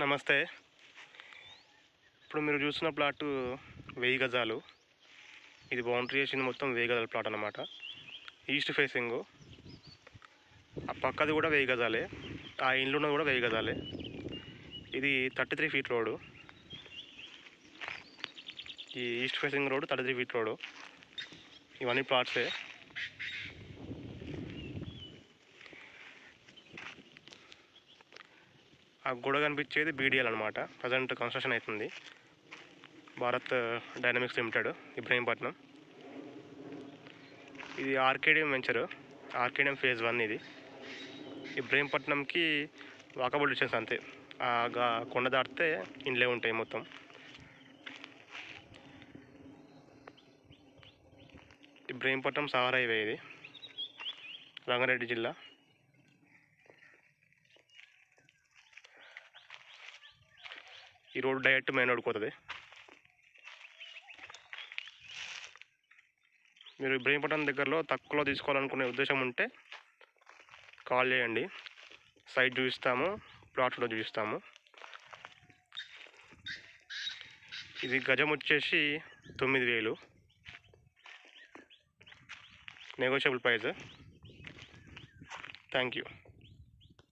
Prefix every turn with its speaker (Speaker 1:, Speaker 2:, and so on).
Speaker 1: నమస్తే. ఇప్పుడు మీరు చూస్తున్న ప్లాటు 1000 గజాలు. ఇది బౌండరీ చేసింది మొత్తం 1000 గజాల ప్లాట్ అన్నమాట. East facing. ఆ పక్కది కూడా 1000 గజాలే. ఆ ఇండ్లు ఉన్నది కూడా 1000 గజాలే. ఇది 33 ఫీట్ రోడ్డు. ఈ east facing road 33 feet road. ఇవన్నీ ప్లాట్సే. ఆ గోడ కనిపించేది బీడీఎల్ అనమాట. ప్రజెంట్ కన్స్ట్రక్షన్ అవుతుంది. Bharat dynamics limited, Ibrahimpatnam. ఇది ఆర్కేడియం వెంచరు. ఆర్కేడియం ఫేజ్ 1 ఇది. ఇబ్రహీంపట్నంకి వాకబుల్ డిస్టెన్స్ అంతే. కొండ దాటితే ఇండ్లే ఉంటాయి మొత్తం. ఇబ్రహీంపట్నం సాగర్ హైవే ఇది, రంగారెడ్డి జిల్లా. ఈ రోడ్ డైరెక్ట్ మెయిన్ రోడ్కి పోతుంది. మీరు ఇబ్రహీంపట్నం దగ్గరలో తక్కువలో తీసుకోవాలనుకునే ఉద్దేశం ఉంటే కాల్ చేయండి. సైట్ చూపిస్తాము, ప్లాట్ కూడా చూపిస్తాము. ఇది గజం వచ్చేసి 9000. Negotiable price. Thank you.